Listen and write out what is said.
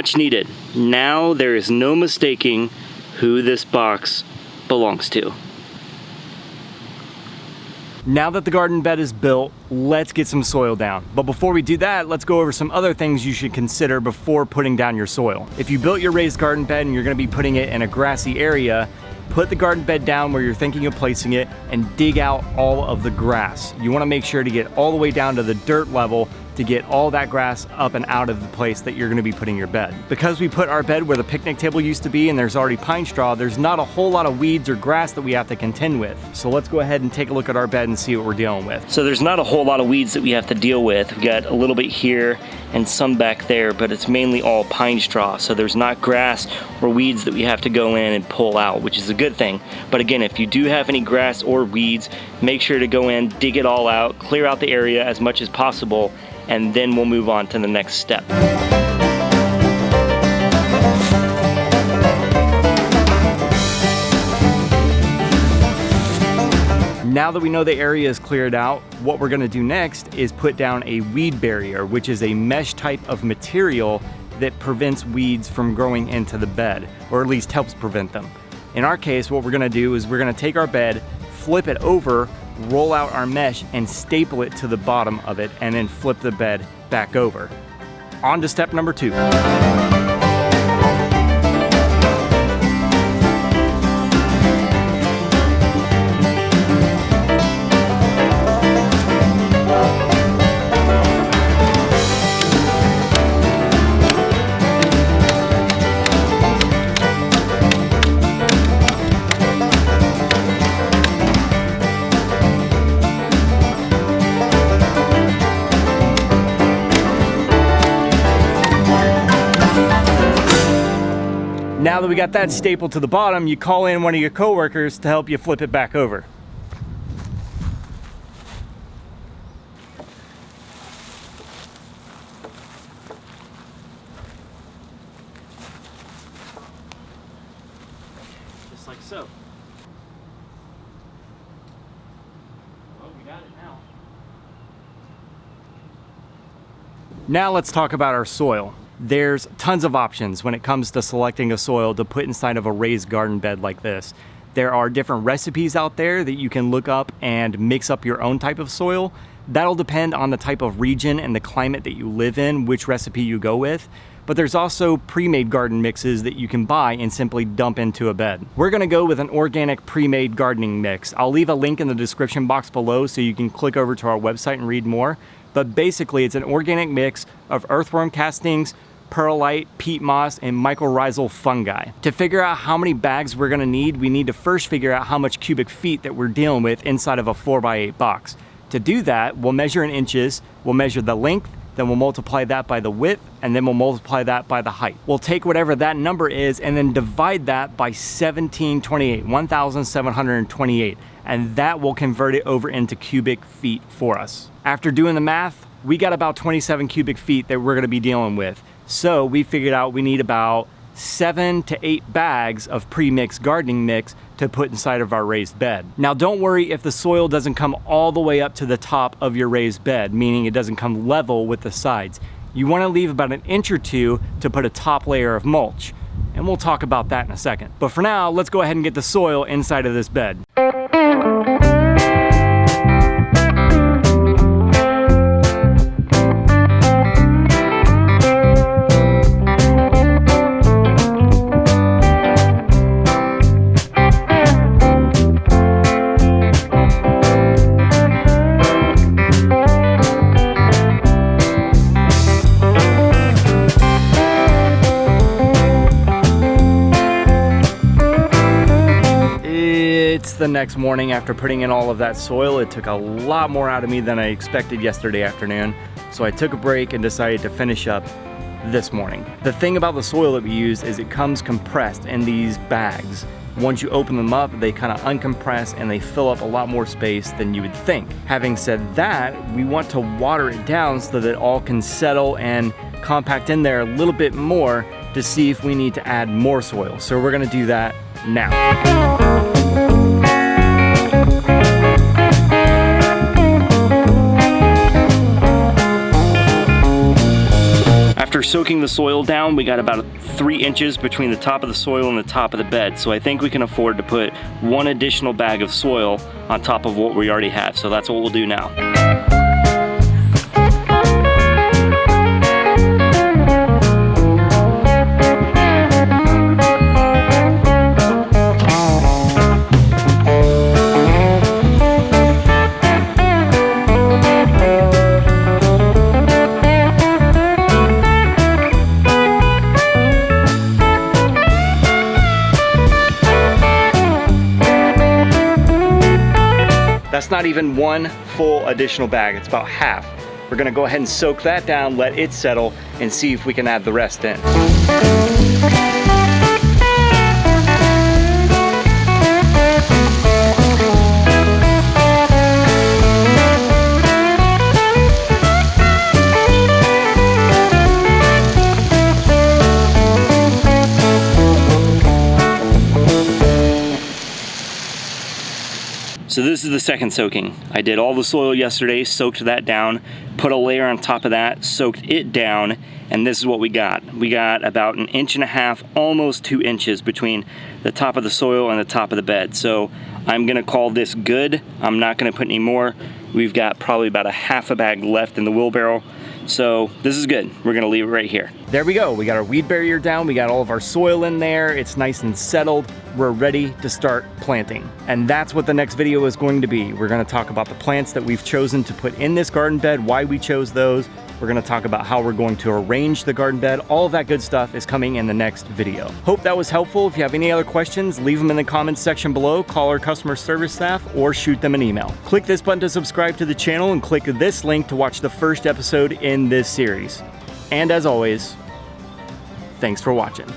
much needed. Now there is no mistaking who this box belongs to. Now that the garden bed is built, let's get some soil down. But before we do that, let's go over some other things you should consider before putting down your soil. If you built your raised garden bed and you're gonna be putting it in a grassy area, put the garden bed down where you're thinking of placing it and dig out all of the grass. You wanna make sure to get all the way down to the dirt level to get all that grass up and out of the place that you're gonna be putting your bed. Because we put our bed where the picnic table used to be and there's already pine straw, there's not a whole lot of weeds or grass that we have to contend with. So let's go ahead and take a look at our bed and see what we're dealing with. So there's not a whole lot of weeds that we have to deal with. We got a little bit here and some back there, but it's mainly all pine straw. So there's not grass or weeds that we have to go in and pull out, which is a good thing. But again, if you do have any grass or weeds, make sure to go in, dig it all out, clear out the area as much as possible, and then we'll move on to the next step. Now that we know the area is cleared out, what we're gonna do next is put down a weed barrier, which is a mesh type of material that prevents weeds from growing into the bed, or at least helps prevent them. In our case, what we're gonna do is we're gonna take our bed, flip it over, roll out our mesh and staple it to the bottom of it, and then flip the bed back over. On to step number 2. Now that we got that stapled to the bottom, you call in one of your coworkers to help you flip it back over. Just like so. Well, we got it now. Now let's talk about our soil. There's tons of options when it comes to selecting a soil to put inside of a raised garden bed like this. There are different recipes out there that you can look up and mix up your own type of soil. That'll depend on the type of region and the climate that you live in, which recipe you go with. But there's also pre-made garden mixes that you can buy and simply dump into a bed. We're gonna go with an organic pre-made gardening mix. I'll leave a link in the description box below so you can click over to our website and read more. But basically it's an organic mix of earthworm castings, perlite, peat moss, and mycorrhizal fungi. To figure out how many bags we're gonna need, we need to first figure out how much cubic feet that we're dealing with inside of a 4x8 box. To do that, we'll measure in inches, we'll measure the length, then we'll multiply that by the width, and then we'll multiply that by the height. We'll take whatever that number is and then divide that by 1728, and that will convert it over into cubic feet for us. After doing the math, we got about 27 cubic feet that we're gonna be dealing with. So we figured out we need about 7 to 8 bags of pre-mixed gardening mix to put inside of our raised bed. Now don't worry if the soil doesn't come all the way up to the top of your raised bed, meaning it doesn't come level with the sides. You wanna leave about an inch or two to put a top layer of mulch. And we'll talk about that in a second. But for now, let's go ahead and get the soil inside of this bed. The next morning after putting in all of that soil, it took a lot more out of me than I expected yesterday afternoon. So I took a break and decided to finish up this morning. The thing about the soil that we use is it comes compressed in these bags. Once you open them up, they kind of uncompress and they fill up a lot more space than you would think. Having said that, we want to water it down so that it all can settle and compact in there a little bit more to see if we need to add more soil. So we're gonna do that now. After soaking the soil down, we got about 3 inches between the top of the soil and the top of the bed. So I think we can afford to put 1 additional bag of soil on top of what we already have. So that's what we'll do now. That's not even 1 full additional bag, it's about half. We're gonna go ahead and soak that down, let it settle, and see if we can add the rest in. So this is the second soaking. I did all the soil yesterday, soaked that down, put a layer on top of that, soaked it down, and this is what we got. We got about 1.5 inches, almost 2 inches between the top of the soil and the top of the bed. So I'm gonna call this good. I'm not gonna put any more. We've got probably about a half a bag left in the wheelbarrow. So this is good. We're gonna leave it right here. There we go. We got our weed barrier down. We got all of our soil in there. It's nice and settled. We're ready to start planting. And that's what the next video is going to be. We're gonna talk about the plants that we've chosen to put in this garden bed, why we chose those. We're gonna talk about how we're going to arrange the garden bed. All of that good stuff is coming in the next video. Hope that was helpful. If you have any other questions, leave them in the comments section below, call our customer service staff, or shoot them an email. Click this button to subscribe to the channel and click this link to watch the first episode in this series. And as always, thanks for watching.